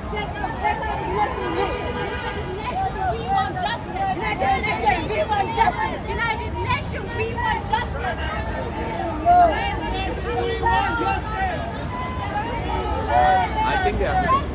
I think they have to.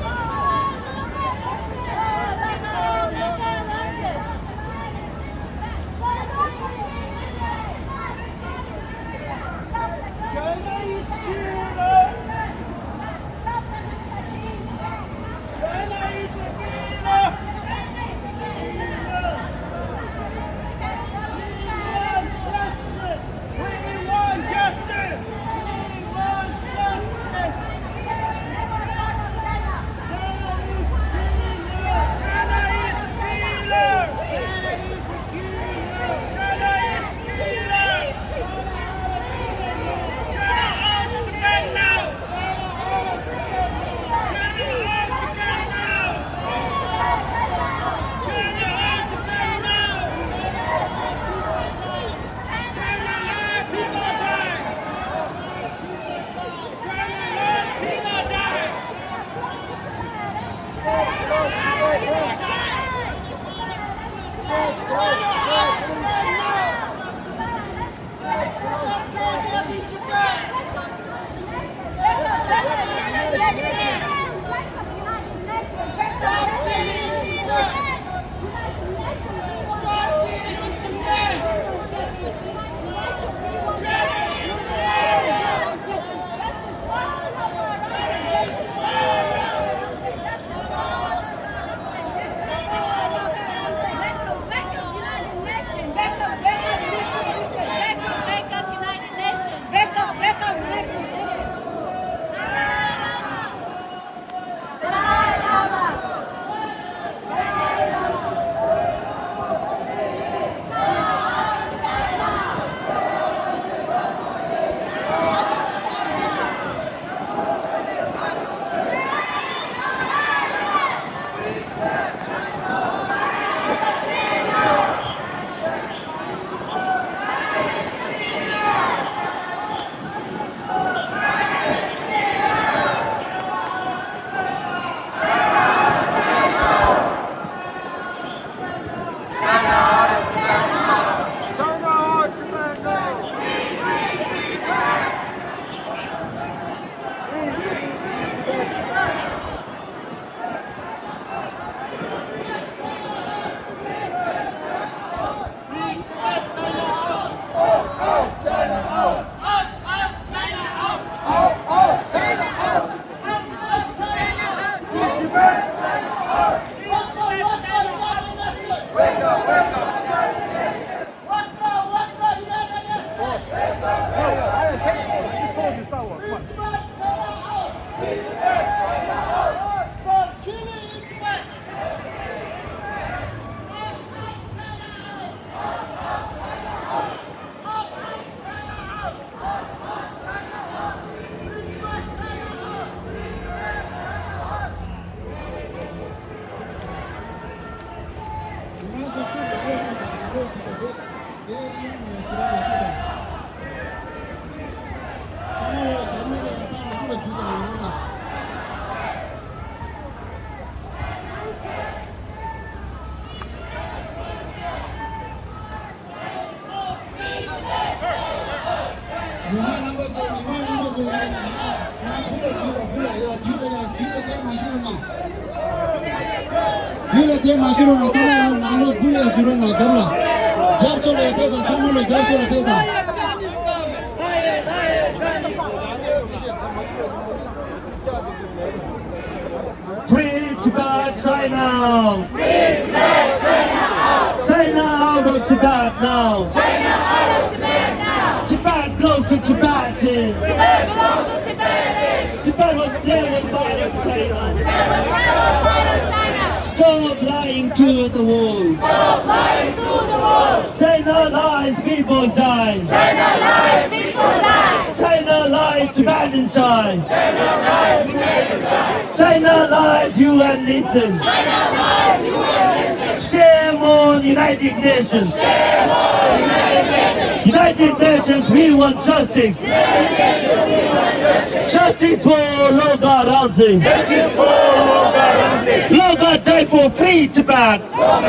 Free Tibet, China! Free Tibet, China out! China out of Tibet now! China out of Tibet now! Tibet belongs to Tibetans! Tibet belongs to Tibetans! Tibet was never part of China! Tibet was never part of China! Stop lying to the world! Stop lying to the world! China lies, people die! China lies, people die! China lies, Tibetans die! China lies, Tibetans die! China lies, UN listen! China lies, UN listen! Shame on United Nations! Shame on United Nations! United Nations, we want justice! United Nations, we want justice! Justice for Loga Ranzi! Justice for Loga Ranzi! Long God died for free Tibet. Long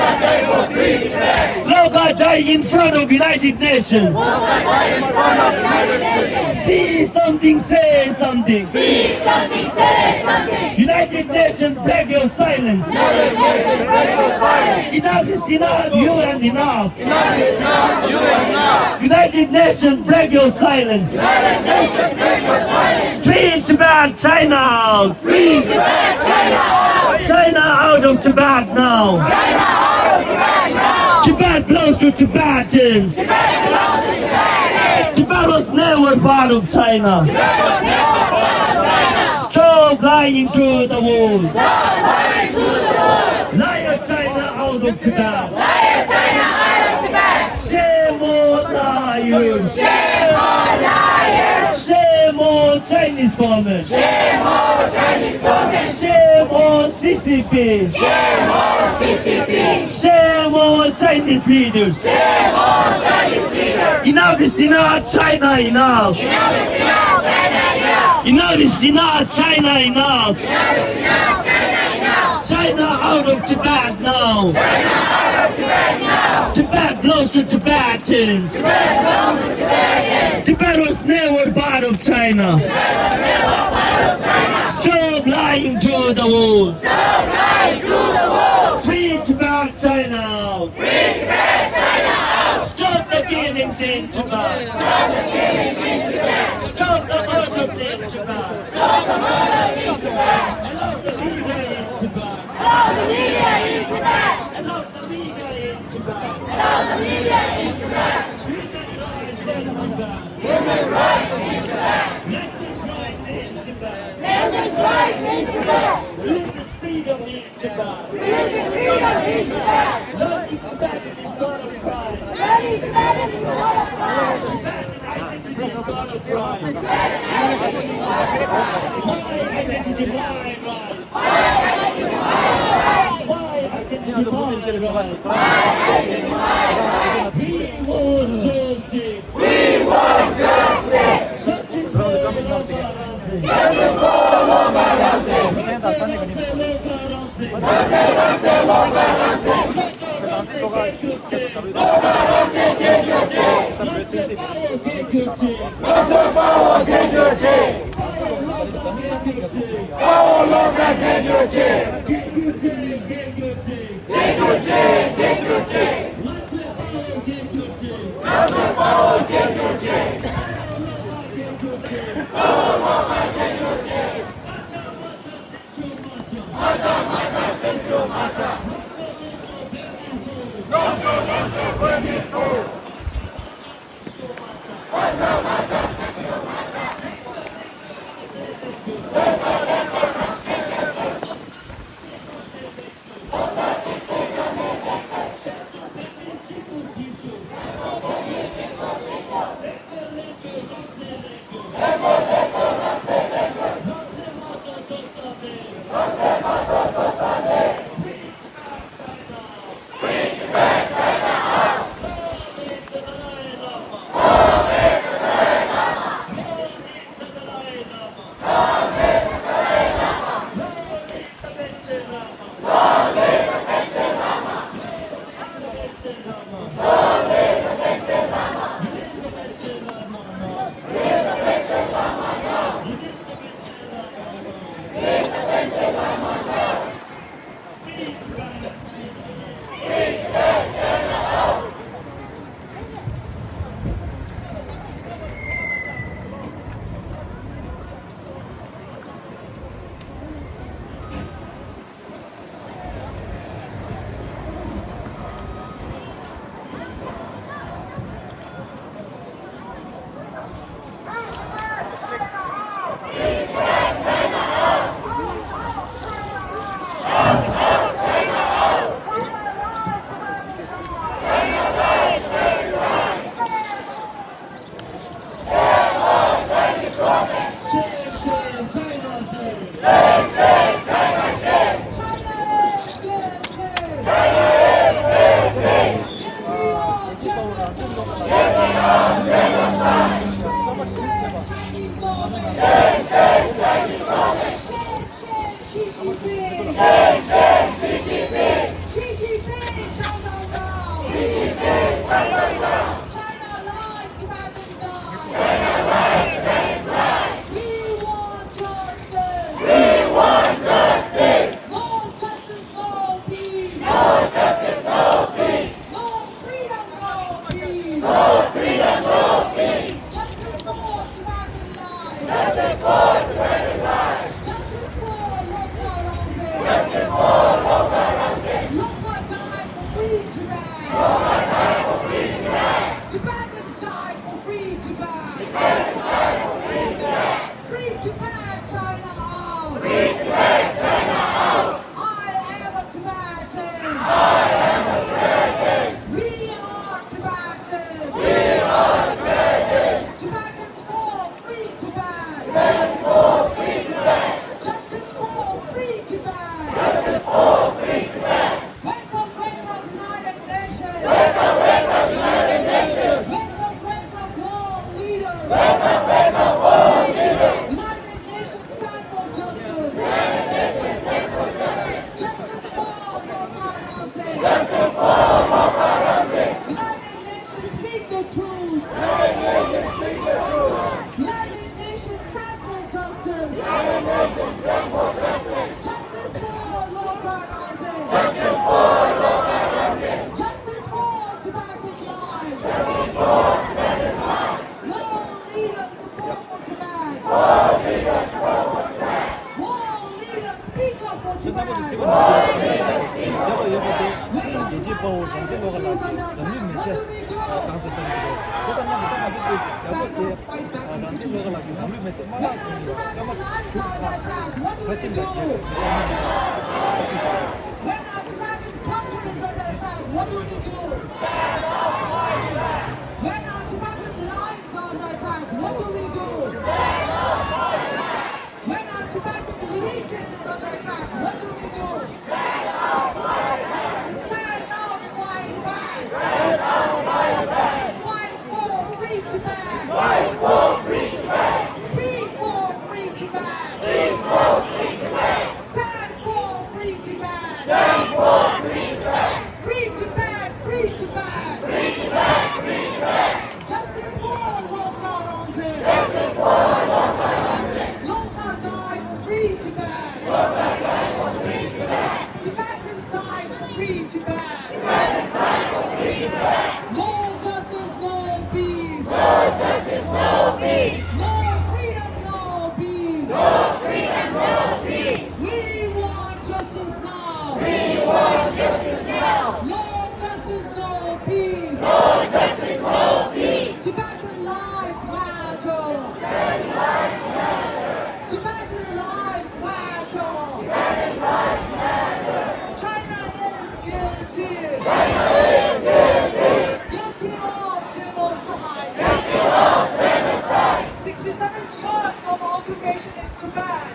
God died in front of United Nations. See something, say something. See something, say something. United Nations, break your silence. United Nations, break your silence. Enough is enough, you and enough. Enough is enough, you and enough. United Nations, break your silence. United Nations, break your silence. Free Tibet, China out. Free Tibet, China out. China out of Tibet now. China out of Tibet now. Tibet belongs to Tibetans. Tibet belongs to Tibetans. Tibet was never part of China. Tibet was never part of China. Stop lying to the world. Stop lying to the world. Liar China out of Tibet. Liar China out of Tibet. Shame on liars. Shame on liars. Shame on Chinese government. Shame on Chinese government. Shame on CCP. Shame on CCP. Shame on Chinese leaders. Shame on Chinese leaders. Enough is enough, China enough. Enough is enough, China enough. Enough is enough, China enough. Enough is enough, China enough. China out of Tibet now. China out of Tibet now. Tibet belongs to Tibetans. Tibet belongs to Tibetans. Tibet was never part of China. Tibet was never part of China. Stop lying to the world. Stop lying to the world. Free Tibet, China out. Free Tibet, China out. Stop the killings in Tibet. Stop the killings in Tibet. Stop the murders in Tibet. Stop the murder in Tibet. Allow the media in Tibet. Allow the media in Tibet. Allow the media in Tibet. Allow the media in Tibet. Human rights in Tibet. Human rights in Tibet. Language rights in Tibet. Language rights in Tibet. Religious freedom in Tibet. Religious freedom in Tibet. Learning Tibetan is not a crime. Learning Tibetan is not a crime. Tibetan identity is not a crime. Tibetan identity is not a crime. My identity, my rights. My identity, my rights. My identity, my rights. My identity, my rights. We want justice. We want justice. Justice for Logarante. Justice for Logarante. Logarante, Logarante. Logarante, Logarante. Lotte Power, take your chair. Power longer, take your chair. Take your chair, take your chair. Lotte Power, take your chair. Power longer, take your chair. Marcha, marcha, sensual marcha. Nocho, nocho, permiso. Marcha, marcha, sensual marcha. Shame, shame, Xi Jinping. 전남으로 집어넣고 여보도 예지보 경제 먹으려고 너무 미세 강서 사람들이 그다음에 무슨 말이지 여보도 남친 먹으려고 너무 미세 말아 아마 같이 When our Tibetan culture is under attack, what do we do? When our Tibetan lives are under attack, what do we do? When our Tibetan religion is under attack, what do we do? Stand up, fight back. Fight for free Tibet. Fight for free Tibet. Speak for free Tibet. Speak for free Tibet. Stand for free Tibet. Stand for free Tibet. Free Tibet, free Tibet. Free Tibet, free Tibet. Justice for Loka Ronte. Justice for Loka Ronte. Loka died for free Tibet. Loka died for free Tibet. Tibetans died for free Tibet. Tibetans died for free Tibet. No justice, no peace. No justice, no peace. No freedom, no peace. No freedom, no peace. We want justice now. We want justice now. No justice, no peace. No justice, no peace. Tibetan lives matter. Tibetan lives matter. Tibetan lives matter. Tibetan lives matter. China is guilty. China is guilty. Guilty of genocide. Guilty of genocide. 67 years of occupation in Tibet.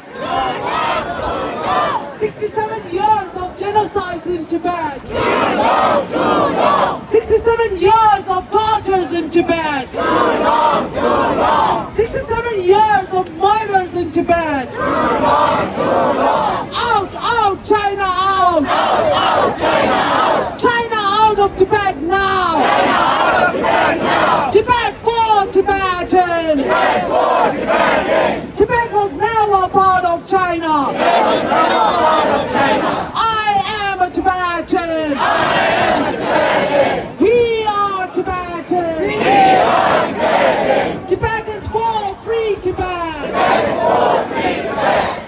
67 years of genocides in Tibet. 67 years of tortures in Tibet. 67 years of murders in Tibet. Out, out, China out. China out of Tibet now. Tibet for Tibetans. Tibet was never part of China. I am a Tibetan. We are Tibetans. Tibetans for free Tibet.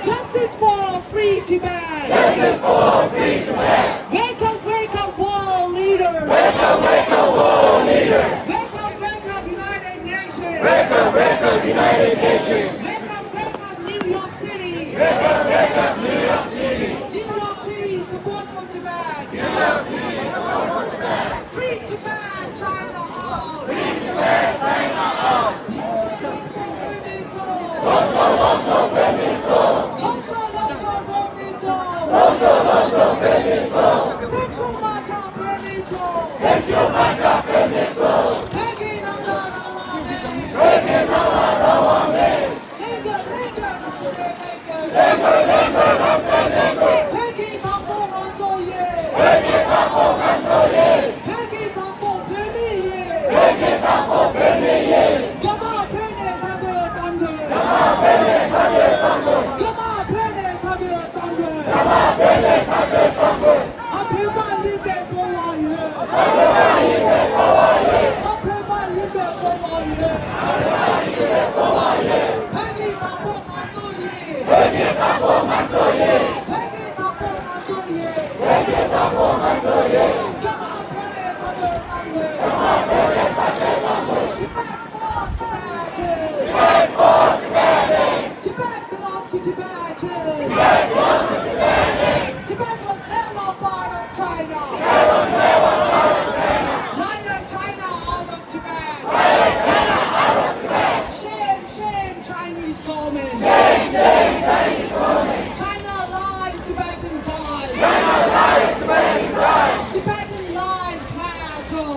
Justice for free Tibet. Wake up, world leaders. Wake up, United Nations. Wake up, New York City. New York City, support for Tibet. Free Tibet, China out. Tibet belongs to Tibetans. Tibet was never part of China. Lion China out of Tibet. Shame, shame, Chinese government. China lies, Tibetan dies. Tibetan lives matter.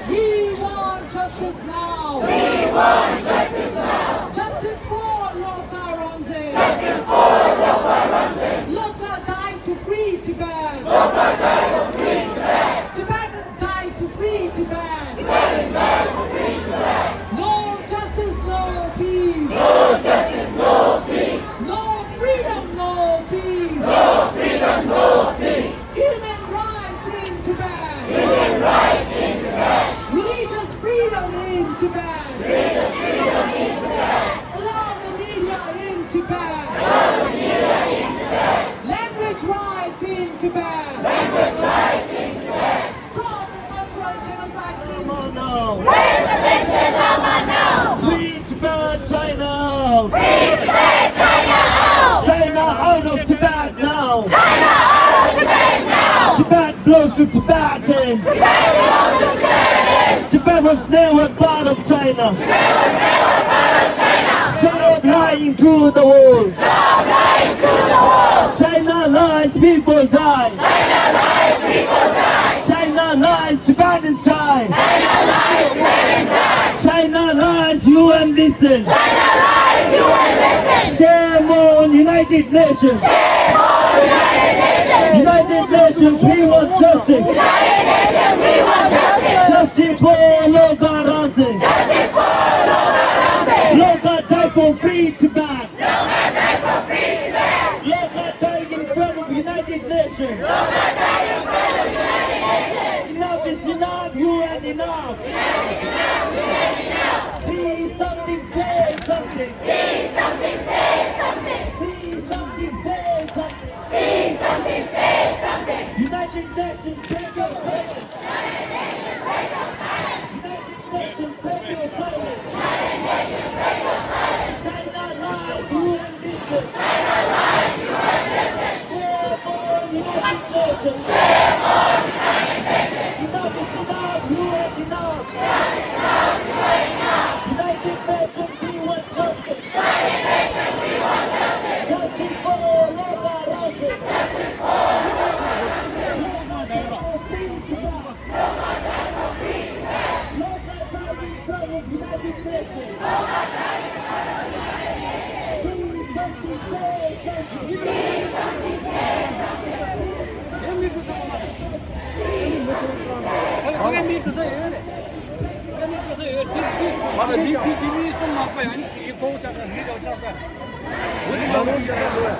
We want justice now. Justice for Loka Ronze. Loka died to free Tibet. Tibetans died to free Tibet. No justice, no peace. No freedom, no peace. Human rights in Tibet. Religious freedom in Tibet. Allow the media in Tibet. to Tibetans. Tibet was never part of China. Stop lying to the world. China lies, people die. China lies, Tibetans die. China lies, UN listen. Shame on United Nations. United Nations, we want justice. Justice for Loka Ramsey. Loka die for free Tibet. Loka die in front of United Nations. Enough is enough, UN enough. See something, say something. See something, say something. United Nations, break your silence. United Nations, break your silence. China lies, UN listen. Shame on United Nations. Enough is enough, UN enough. United Nations, we want justice. Justice for Loka Ramsey. 거기 밑에서 해야 돼. 거기 밑에서 해야 돼. 맞아, 밑이 좀 나빠요. 아니, 이 고자가 해줘 자자. 우리 너무 자자 뭐야?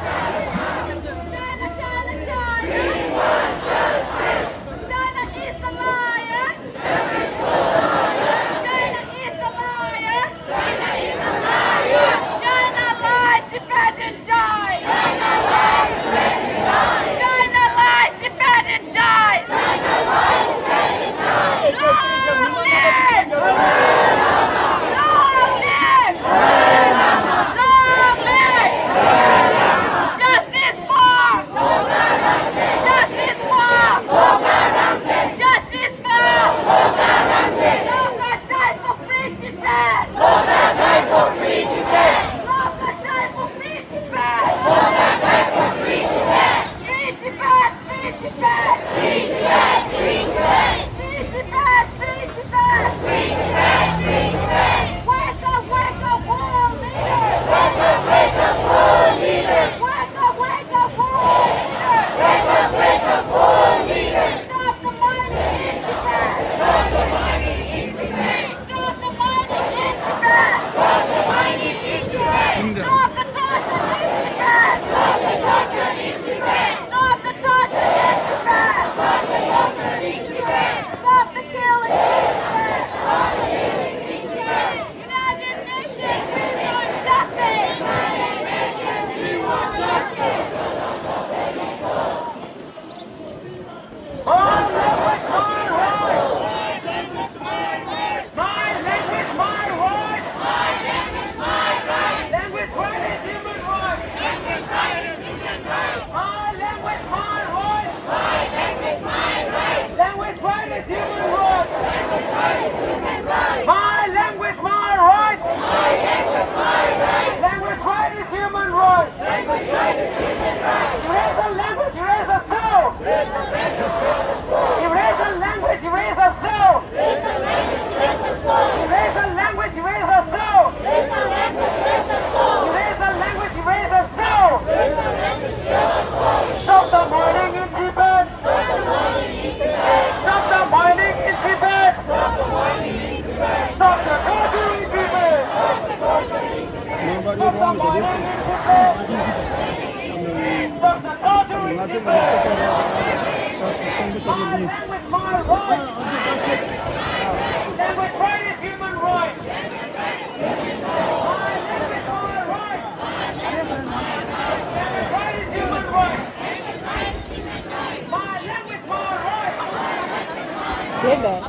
Bebe.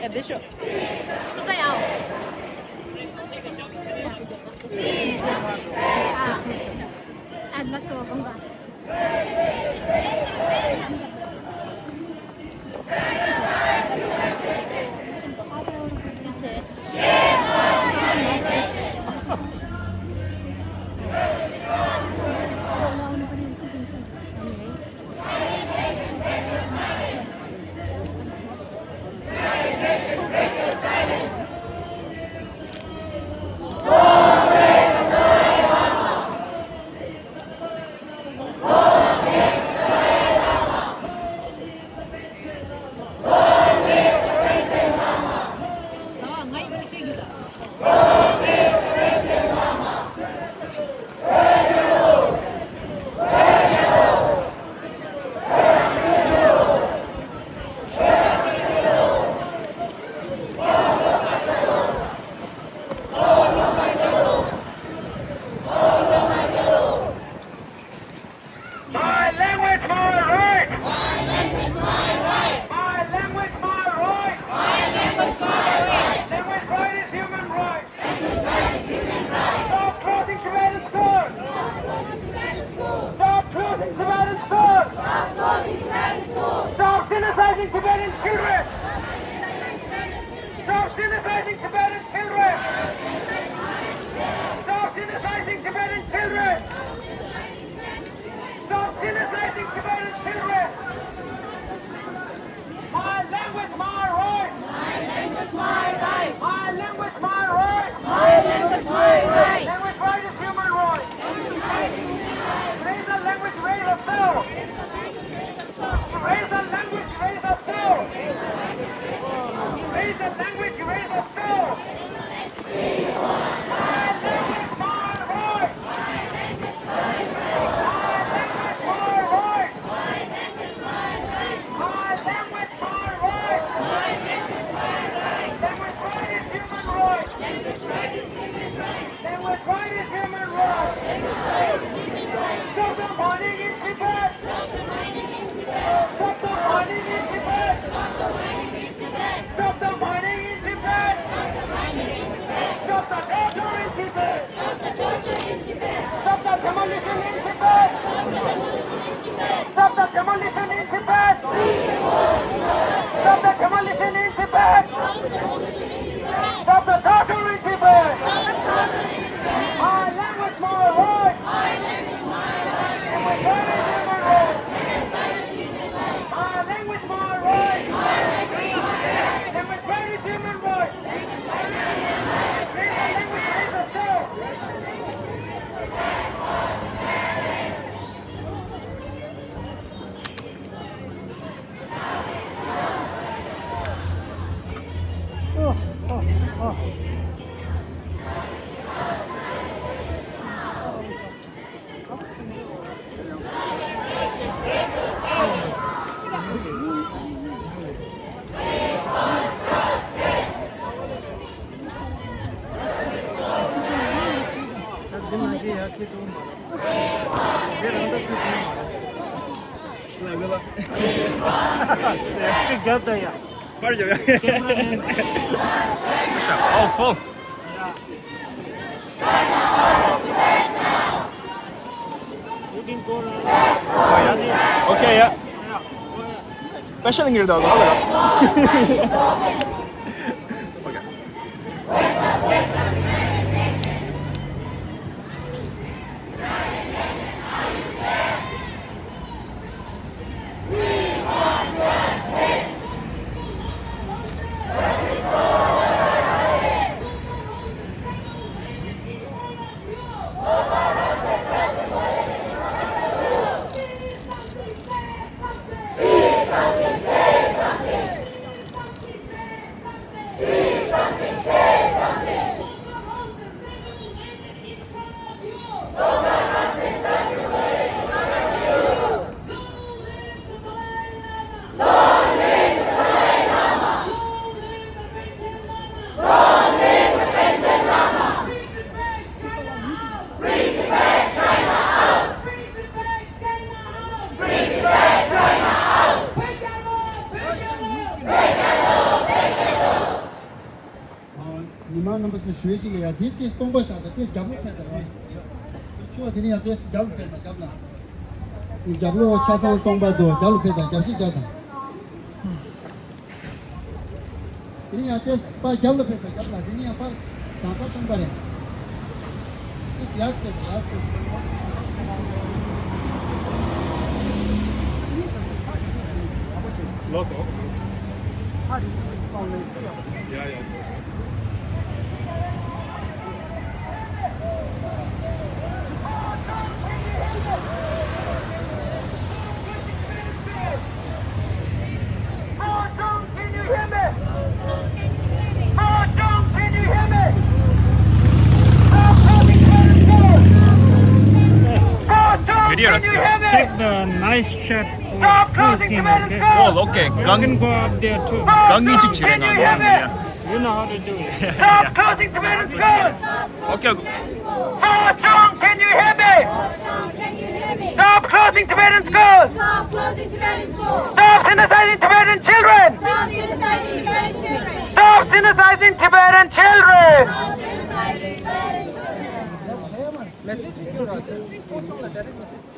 Deixa eu. Let's go. Stop closing Tibetan schools. Stop genocide Tibetan children. Stop genocide Tibetan children. Stop genocide Tibetan children. Stop genocide Tibetan children. My language, my right. My language, my right. My language, my right. My language, my right. Language right is human right. Raise the language, raise the soul. Raise the language, raise the soul. Raise the language, raise the soul. My language, my right. My language, my right. My language, my right. Language right is human right. Language right is human right. Stop the mining in Tibet. Stop the mining in Tibet. Stop the mining in Tibet. Stop the mining in Tibet. Stop the torture in Tibet. Stop the demolition in Tibet. Stop the demolition in Tibet. Stop the demolition in Tibet. Stop the torture in Tibet. My language, my right. Language right is human right. My language, my right. Language right is human right. Raise the language, raise the soul. 빨리 좀. Oh, full. Okay, yeah. Questioning here though. Okay. This is Tongbasa, this double feather. Sure, didn't have this double feather, double. In Jablo, Chasal Tombado, double feather, Japsi Jata. Didn't have this by double feather, double, didn't have Tata somebody. This Yaska, Yaska. Loco. Yeah, yeah. Take the nice shot. Stop closing Tibetan schools! Oh, okay. You can go up there too. 강의직 진행하는 거야. You know how to do it. Stop closing Tibetan schools! Okay. Chong, can you hear me? Stop closing Tibetan schools! Stop closing Tibetan schools! Stop genociding Tibetan children! Stop genociding Tibetan children! Stop genociding Tibetan children! Stop genociding Tibetan children! Message direct message.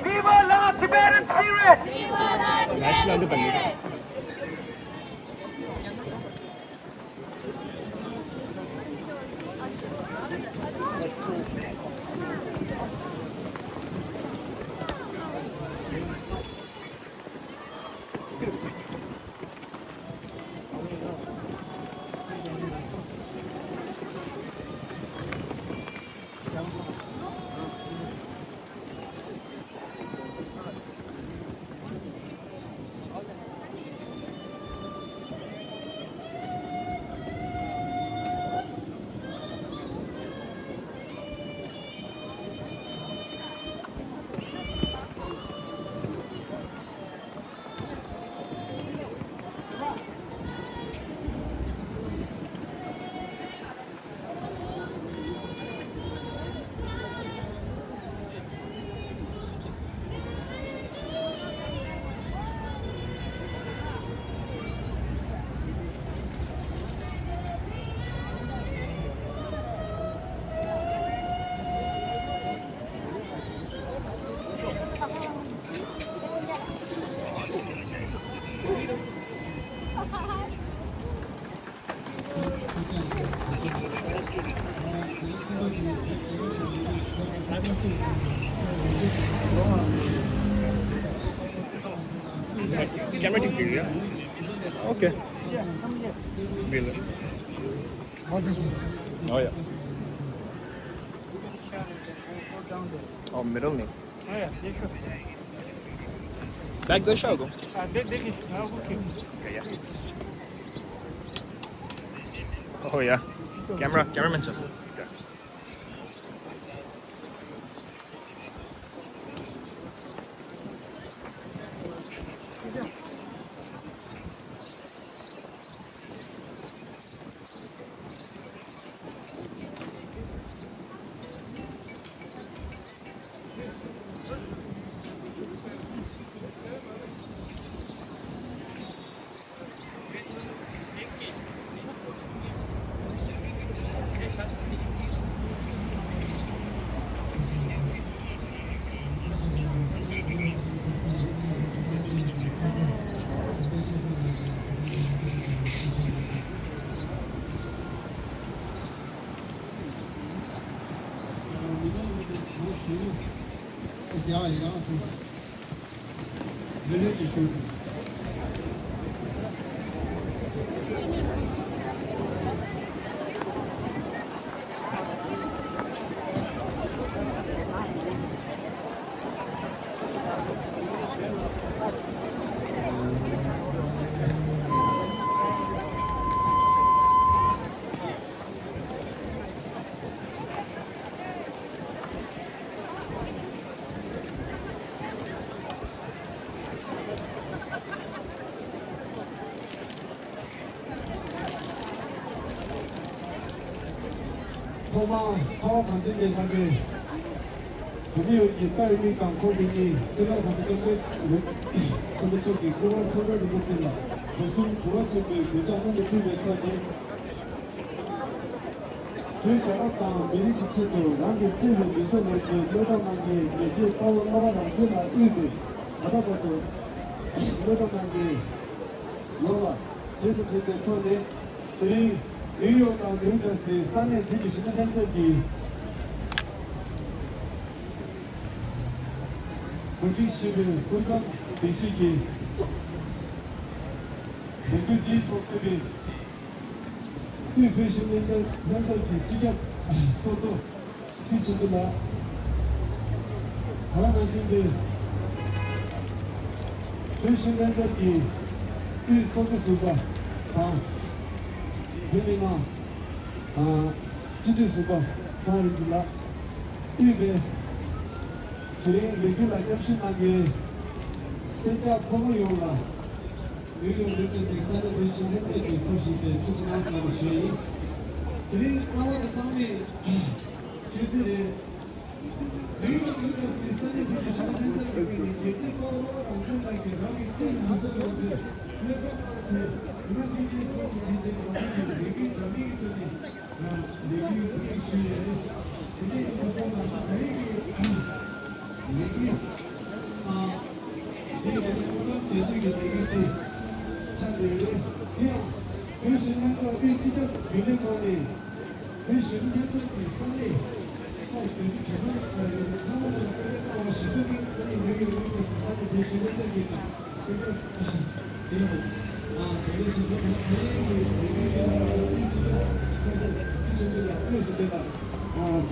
Viva la Tibetan spirit! National ballad. Camera take do yeah. Okay. Really? Oh yeah. Oh middle name. Oh yeah, देखो. Back the show go. देखिए, हाँ okay. Okay, yeah. Oh yeah. Cameraman just. Yeah. တရားရအောင်ဖြစ်တယ်လည်းကြည့် 소망 더 간절히 하게 드디어 이따위 강코민이 제가 가져갔는데 선배쪽이 그걸 통과를 못했나 무슨 중앙쪽이 교장원의 풀met하니 그 자락당 미리 기체도 남게 찌는 유선을 여담한 게 이제 빠워 나가다 그나 일부 하다가도 여담한 게 영화 제수제대 턴에 들이 의료가 능력에 산에 뒤지시는 현장이 부지시를 군당 대시기 대규지 독들이 이 배신된 현장이 직접 또도 뒤집으나 하나님의 배신 현장이 이 소수가 다 그러나 지도수가 사람들라 이게 그래 레귤라 역시나게 세자 포모요라 레귤라 역시 사는 대신 했는데 그것이 기승하는 것이 그래 나와의 다음에 기술에 레귤라 역시 사는 대신 했는데 예측 거로 엄청나게 그렇게 찐 무서워서 그래서 이렇게 해서 이제 내기 시에 근데 이거 내기 내가 이거는 대식이 내기 참들이 그냥 그 신경과 이 진짜 비례선이 그 신경과 비슷한데 그 개발 상황을 그랬다고 시선이 내기 이렇게 사는 대신에 되니까 근데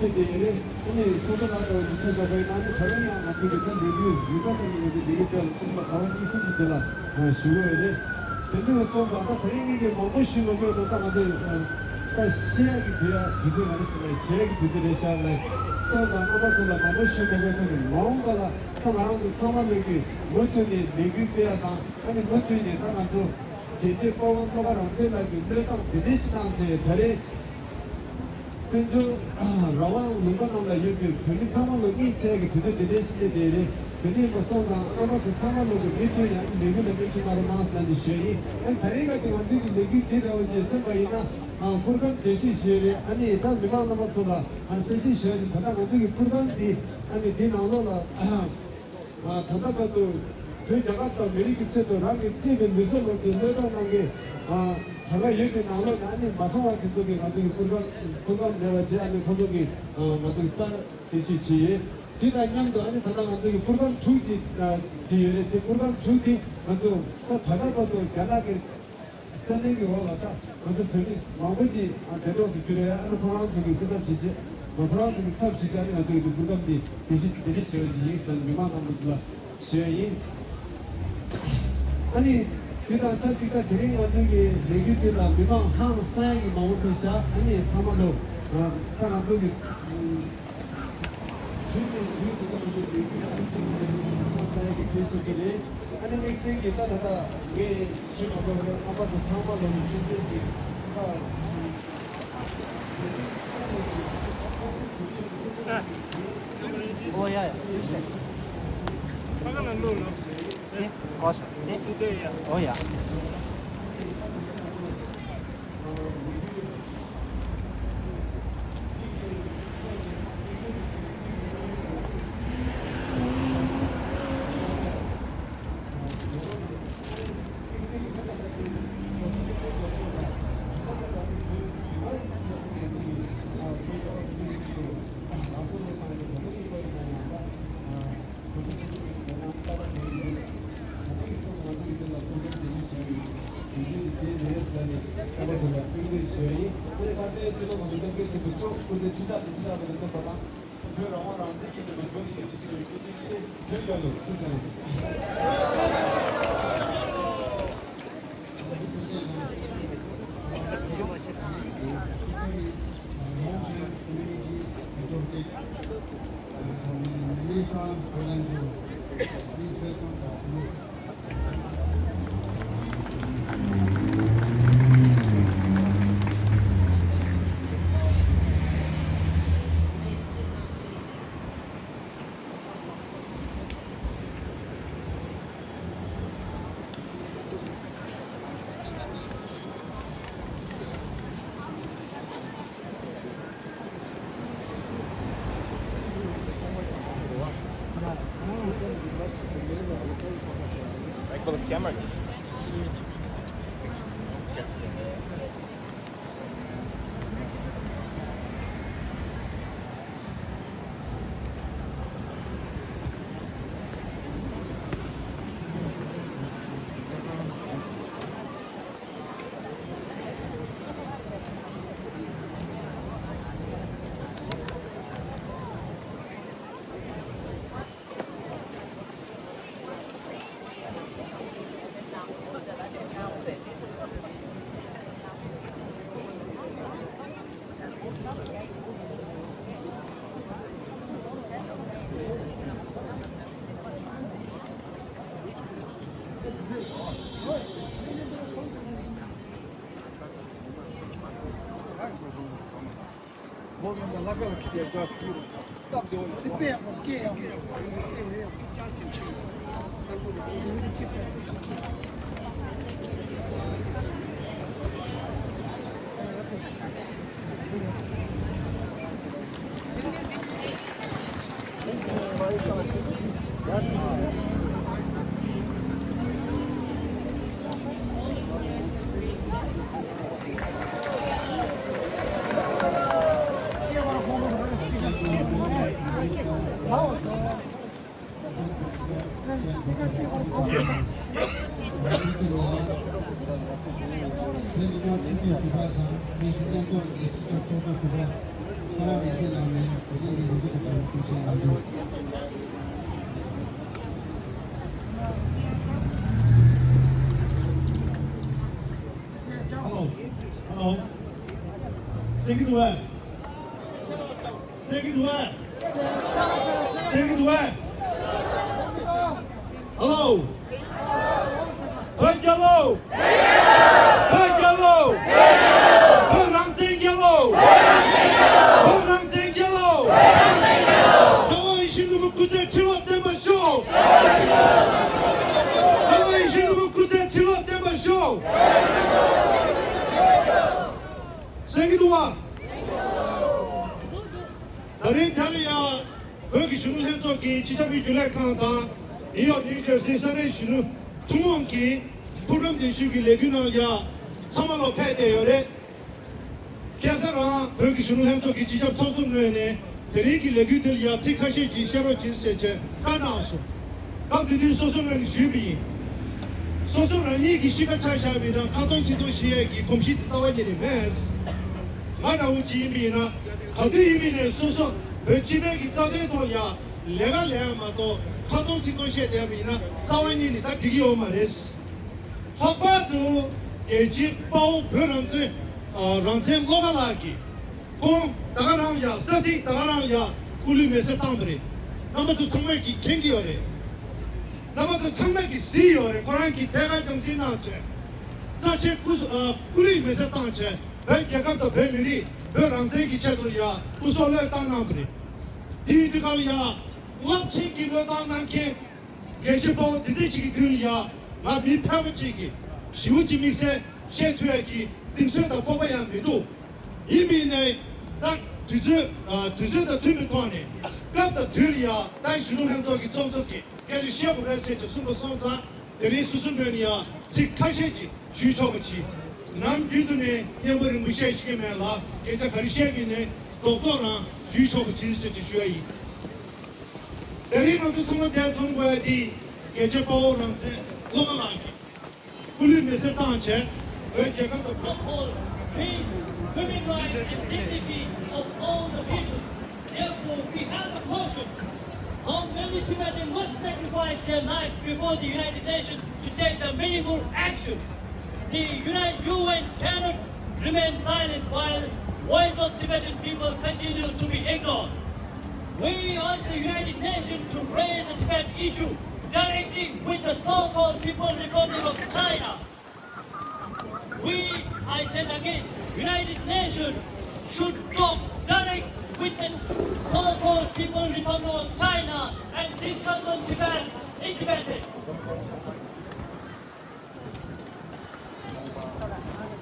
그때에 오늘 초등학교 지사사회에 나는 다른 양 앞에 있던 내기 유가들이 내기별 정말 다른 이승이 되라 쉬워야 근데 또 아까 다행이게 먹고 쉬는 것도 딱 시작이 돼야 기술을 하겠습니다. 지역이 되더라셔야 할 서가 아마도라 먹고 쉬는 것은 뭔가가 또 나랑도 통화력이 못하니 내기 빼야다 아니 못하니 나랑도 제제 뽑은 거가 언제나게 그랬다고 비대시당시에 별에 근저 라왕 문관원가 여기 별이 상황을 이 지역에 두대 비대시에 대해 근데 뭐 sonda 아마도 상황을 밑에냐 내기는 밑에 말을 나왔다는 시에 다리가 좀 완전히 내기 되어오지 선바이나 불간 대시 시에 아니 난 미만 남았더라 한 세시 시에 바다 어떻게 불간디 아니 디나오라 바다가도 그 나갔다 메리기체도 나게 집에 무서워 내려가는 게 제가 여기 나오는 아니 마카와 근덕에 나중에 불간 내가 제 안에 건덕이 나중에 딸 대시지에 디나냥도 아니 바다 나중에 불간 주지 뒤에 불간 주디 나중에 또 바다가도 연락에 전에기 와갔다 나중에 되게 마음지 대로서 그래야 아니 불간 주기 그다지지 불간 주기 탑시지 아니 나중에 불간디 대시 지어지 있는 미만한 시에이 아니 그다 자기가 드린 완전히 내기들라 미망 한 사양이 마음부터 아니 타마도 하나 거기 아니 맥스기 따라다 왜 시험을 아빠도 타마도 준비시 뭐야? Pagan l'uno? Sì, cosa? Sì. Tutte Oh yeah. 또 근데 진짜 되는 거다. 저랑 오랑 되게 좀 거기 있으시고 이제 별로 괜찮아요. Please welcome. Like for the camera. Hello. Second one. Second one. Second one. Hello. Red yellow. Red yellow. Red I'm saying yellow. Red I'm saying yellow. Давай еще мы куда чего там шоу. Давай еще мы куда чего там шоу. Second one. 다른 달이야 여기 주는 현장기 지자비 줄에 칸다 이어 니저 세상에 주는 통원기 프로그램 대시기 레규널이야 사말로 패대요래 계산아 여기 주는 현장기 지자 소송뇌네 대리기 레규들이야 티카시 지셔로 진세체 까나서 감들이 소송을 주비 소송을 이기 시간 차샤비나 카도시도 시에기 공시 따와지니 메스 마나우지미나 가디미네 소소 베치네기 자데도야 레가레마도 카도시코시에 대비나 사와니니 다 디기오 마레스 하바도 에지바오 베런제 란제 로가라기 공 다가랑야 사시 다가랑야 꿀리메세 땅브리 나마도 정말기 ken기요레 나마도 정말기 시요레 코란기 대가 정신나체 사실 꿀리메세 땅체 백야간도 배밀이 벼랑생기 체도야 우솔레 땅나브리 디디갈이야 랍치기로 땅난게 게시보 디디치기 들이야 마비 패버치기 시우지 믹세 셰투야기 딩스다 뽑아야 미도 이미네 딱 두즈다 투미토네 갑다 들이야 다시는 행석이 청석기 계속 시합을 할때 숨고 손자 대리 수순변이야 직하시지 주초같이 남규도네 여버는 무시하시게면라 계좌 가리시하기네 독도나 주초가 진실지 주의 대리노도 성로 대선과디 계좌 보호랑세 로마라기 굴리면서 땅체 왜 제가 uphold peace, human rights, and dignity of the Tibetans must sacrifice their life before the United Nations to take the meaningful action. The UN cannot remain silent while voice of Tibetan people continue to be ignored. We urge the United Nations to raise the Tibet issue directly with the so-called People's Republic of China. I said again, United Nations should talk direct with the so-called People's Republic of China and dismantle Tibet independent.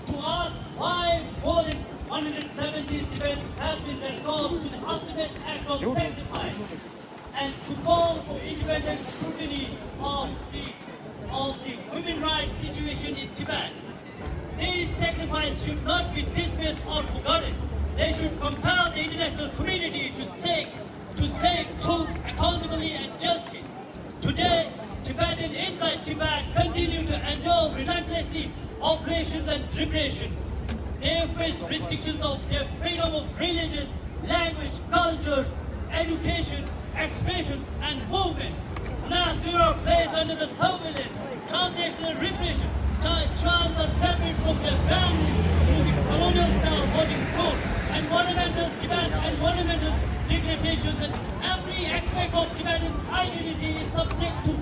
To ask why more than 170 Tibetans have been restored to the ultimate act of sacrifice, and to call for independent scrutiny of the human rights situation in Tibet. These sacrifices should not be dismissed or forgotten. They should compel the international community to seek truth, accountability and justice. Today, Tibetans inside Tibet continue to endure relentlessly operations and repression. They face restrictions of their freedom of religion, language, culture, education, expression and movement. Masters are placed under the surveillance, transnational repression. Children are separated from their families through the colonial-style boarding school, and monumental Tibet and monumental degradations, and every aspect of Tibetan identity is subject to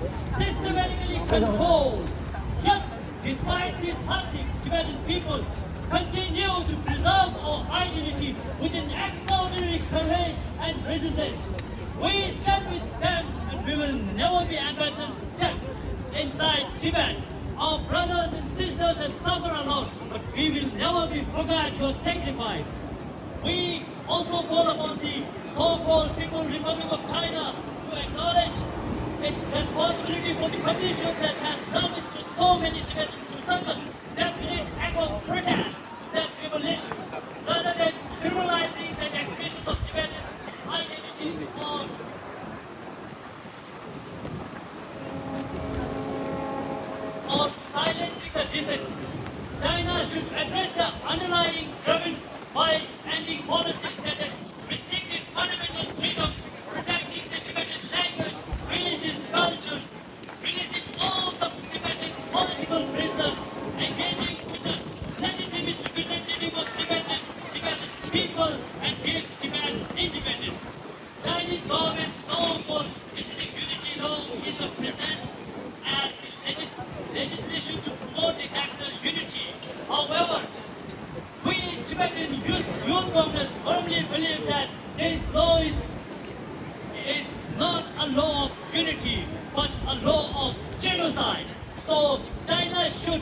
systematically control. Yet, despite these hardships, Tibetan people continue to preserve our identity with an extraordinary courage and resistance. We stand with them, and we will never be abandoned step inside Tibet. Our brothers and sisters have suffered a lot, but we will never be forgot your sacrifice. We also call upon the so-called People's Republic of China to acknowledge its responsibility for the conditions that has damaged to so many Tibetans to such a definite act of protest that revolution, rather than criminalizing the expression of Tibetan identity or silencing the dissent. China should address the underlying grievance by ending policies that have restricted fundamental freedom, protecting the Tibetan language, religious culture, releasing all the Tibetans' political prisoners, engaging with the legitimate representative of Tibetan's people, and gives Tibet's independence. Chinese government's so-called ethnic unity law is a present as legislation to promote the national unity. However, we Tibetan youth Congress firmly believe that this law is not a law of unity, but a law of genocide. So China should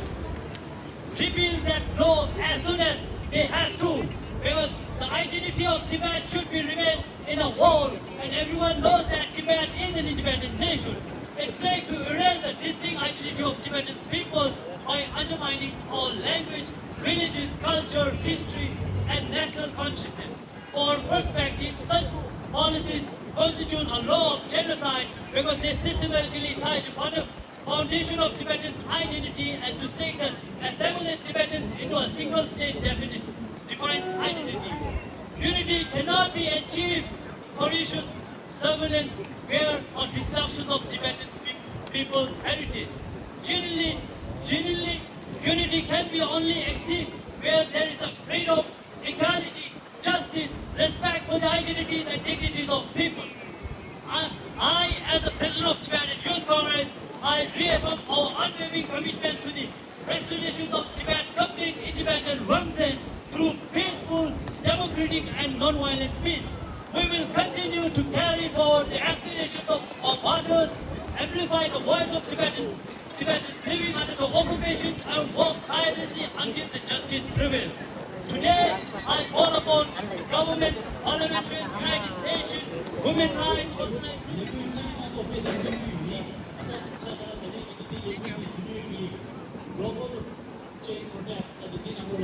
repeal that law as soon as they have to, because the identity of Tibet should be remain in a wall, and everyone knows that Tibet is an independent nation. It's safe to erase the distinct identity of Tibetan people by undermining our language, religious culture, history, and national consciousness. For perspective, such policies constitute a law of genocide because they systematically tie the foundation of Tibetan identity, and to say that assimilate Tibetans into a single state defines identity. Unity cannot be achieved ferocious surveillance, fear, or destruction of Tibetan people's heritage. Genuinely, unity can be only exist where there is a freedom, equality, justice, respect for the identities and dignities of people. I, as the President of Tibetan Youth Congress, I reaffirm our unwavering commitment to the restoration of Tibet's complete independence once again through peaceful, democratic, and non-violent means. We will continue to carry forward the aspirations of our martyrs, amplify the voice of Tibetans living under the occupation, and work tirelessly until the justice prevails. Today, I call upon governments, parliamentarians, United Nations, women rights organizations, global change protects at the beginning of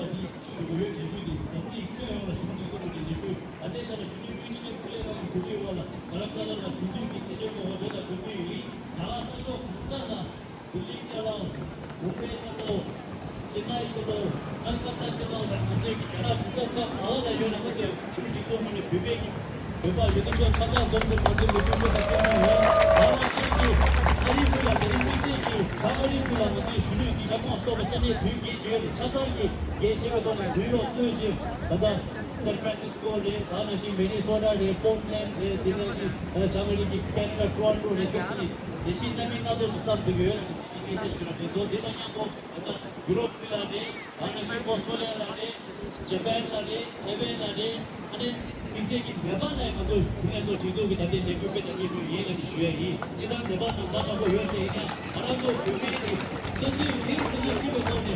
그러니까 이것도 찾아 전부 모든 모든 때문에 하나님이 아리부야 데리미세기 가리부야 모두 주류기 잡고 없어서니 불기 지역에 찾아기 계시거든 누요 없어지 바다 샌프란시스코에 다나시 미네소타에 포틀랜드 디네시 자멜리기 캐나다 토론토에 쳤으니 대신남이 나도 잡되고요 이제 주로서 대단하고 유럽이라데 다나시 오스트레일리아라데 재팬라데 에베라데 아니 이세기 대반에 가도 그래서 지도기 다들 내국에 다니고 얘는 주의이 지난 대반 남자하고 요새에 하나도 교회에 선생님 선생님이 오늘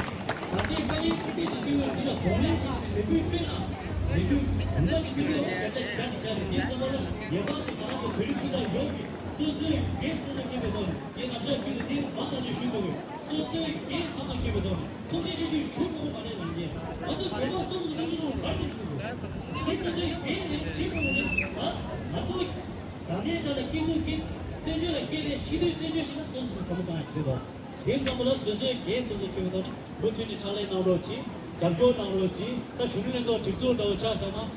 다들 빨리 준비 지금 우리가 보내지 내국에나 내국 상당히 그래요 같이 가니까 예전에 예반도 하나도 그리고다 여기 선생님 예수님께서 이 남자 그들 만나주 주고 선생님 예수님께서 통제주시 주고 말하는 게 아주 대박 선생님으로 말해주고 선생님 지금은 나도 나대전에 끼는 세전에 끼는 시대 세전시는 선수 삼아가 있어도 대장으로 선생님 예수님께서 로티니 잘해 나오지 잡조 나오지 다 주는에서 직접도 차잖아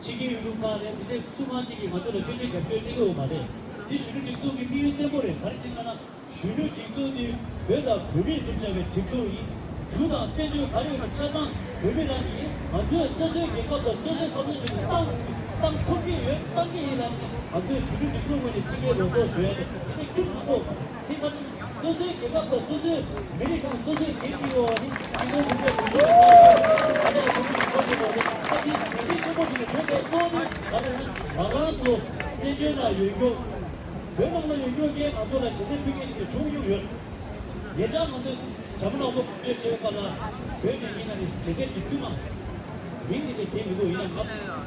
지기 유루파에 이제 수마지기 맞으러 굉장히 겹쳐지고 말해 이 주류 직속이 미유 때문에 가르치거나 주류 직속이 왜다 금이 좀자게 직속이 주다 빼주고 가려면 차단 금이라니 아주 소설 개가도 소설 가지고 땅 토끼에 땅에 일하는 아주 주류 직속을 지게로도 줘야 돼 근데 쭉 하고 이거는 소설 개가도 소설 미리상 소설 개기요니 이거 문제 알아서 세제나 유교 외국의 유교계 가져다 제대로 종류요 예전부터 잡으라고 제가가 외국인이 되게 diffu만 민들이 개미고 이런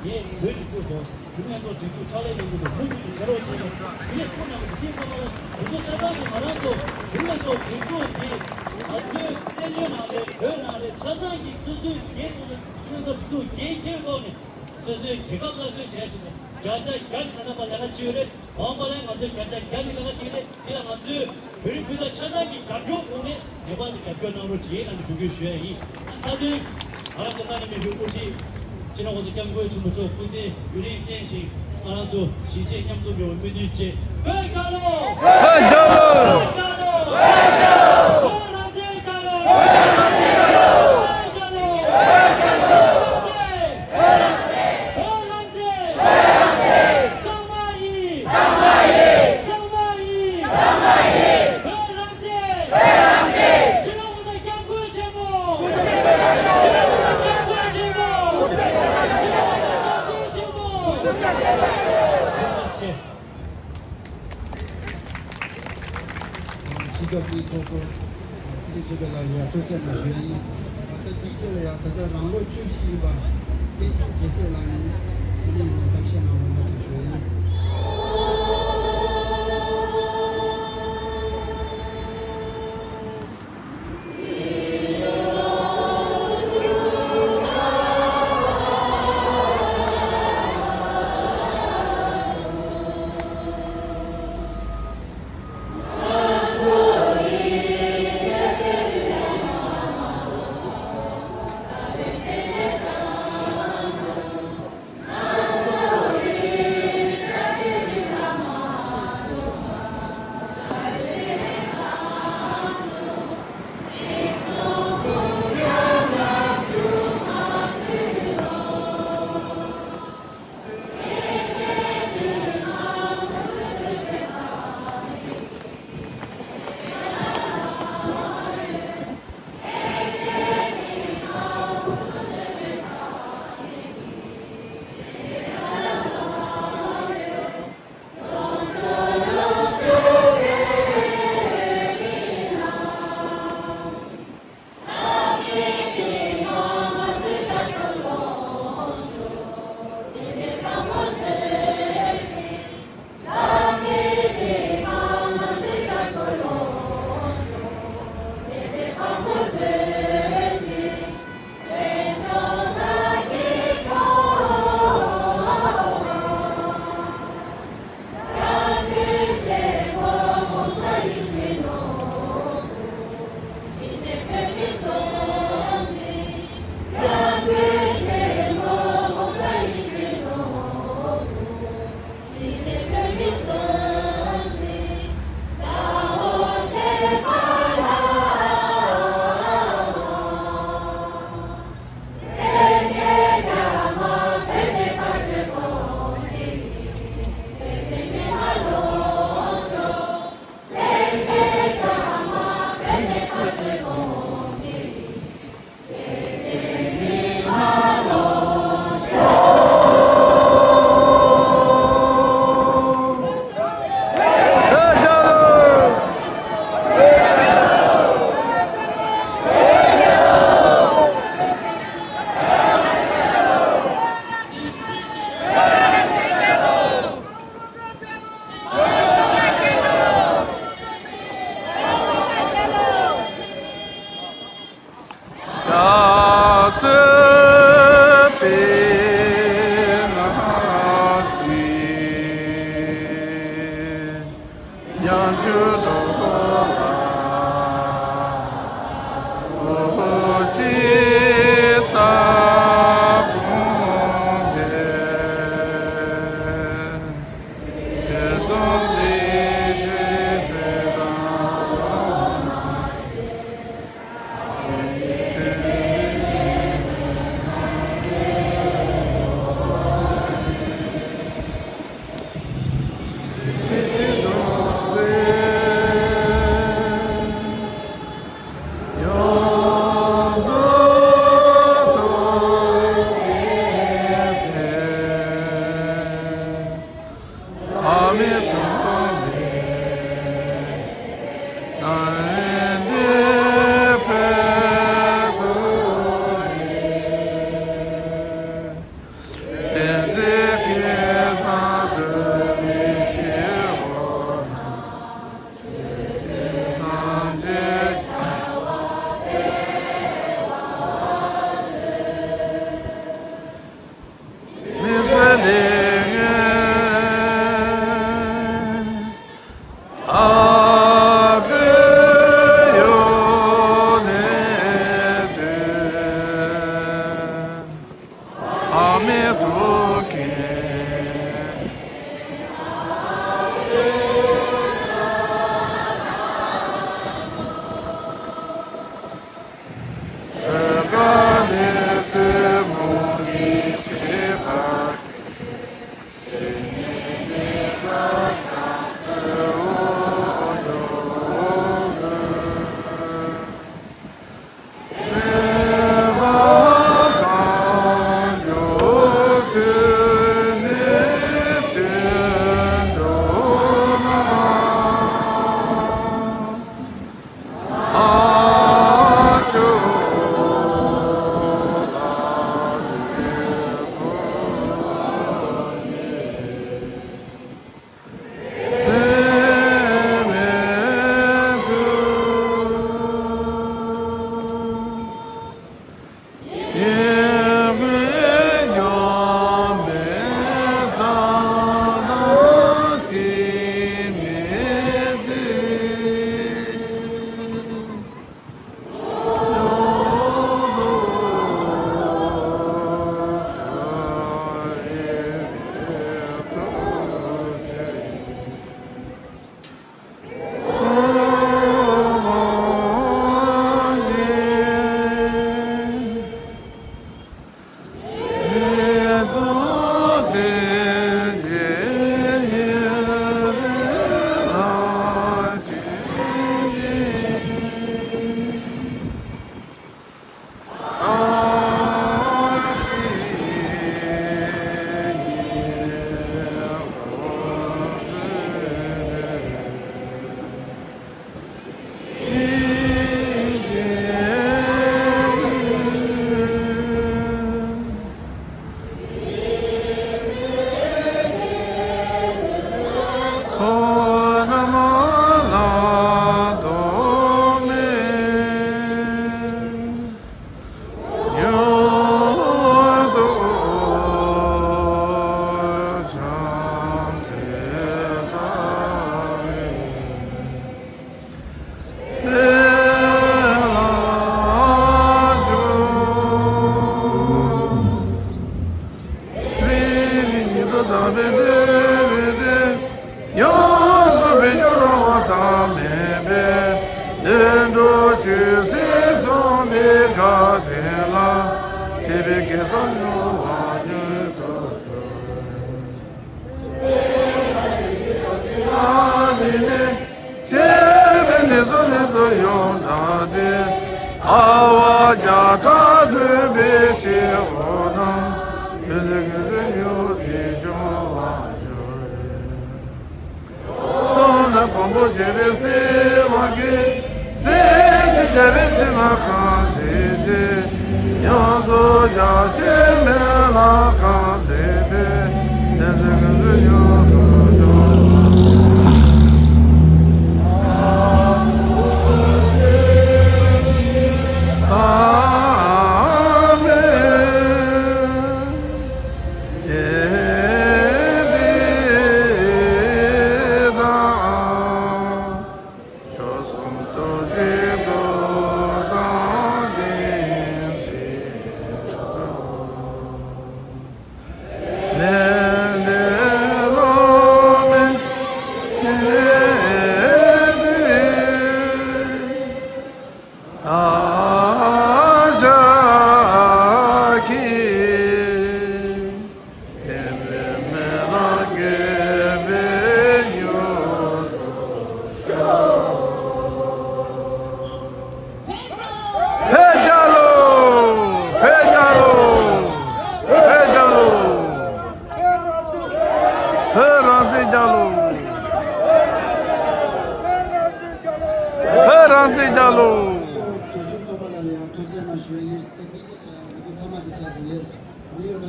예 외국에서 중요한 거 듣고 잘해야 되는 것도 모두 저러지고 이게 소나무 뒤에서 그거 찾아서 말하고 중요한 거 듣고 아주 세제나에 변화에 찾아기 수수 예수는 중요한 거 듣고 얘기하고 선생 개가가 되셔야지네 가자 간하나 발라가 치유를 엄마랑 먼저 가자 간이라가 치유를 이랑 아주 별표다 찾아기 가족 오네 대반이 대표 나오는 지혜라는 부교시야이 다들 알아서 나님의 요구지 지나고서 경고에 주무쳐 군지 유리 인식 알아서 시제 냠소며 얼마든지 백가로 지금 이 도서 이게 제가 야 도전의 주의 어떤 디젤이야 다들 랑로 출시바 인상 제세라는 우리 감시나오는 주의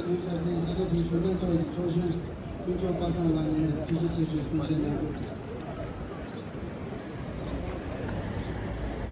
New Jersey, 这个比数量做，就是就巴上了呢，就是继续出现了。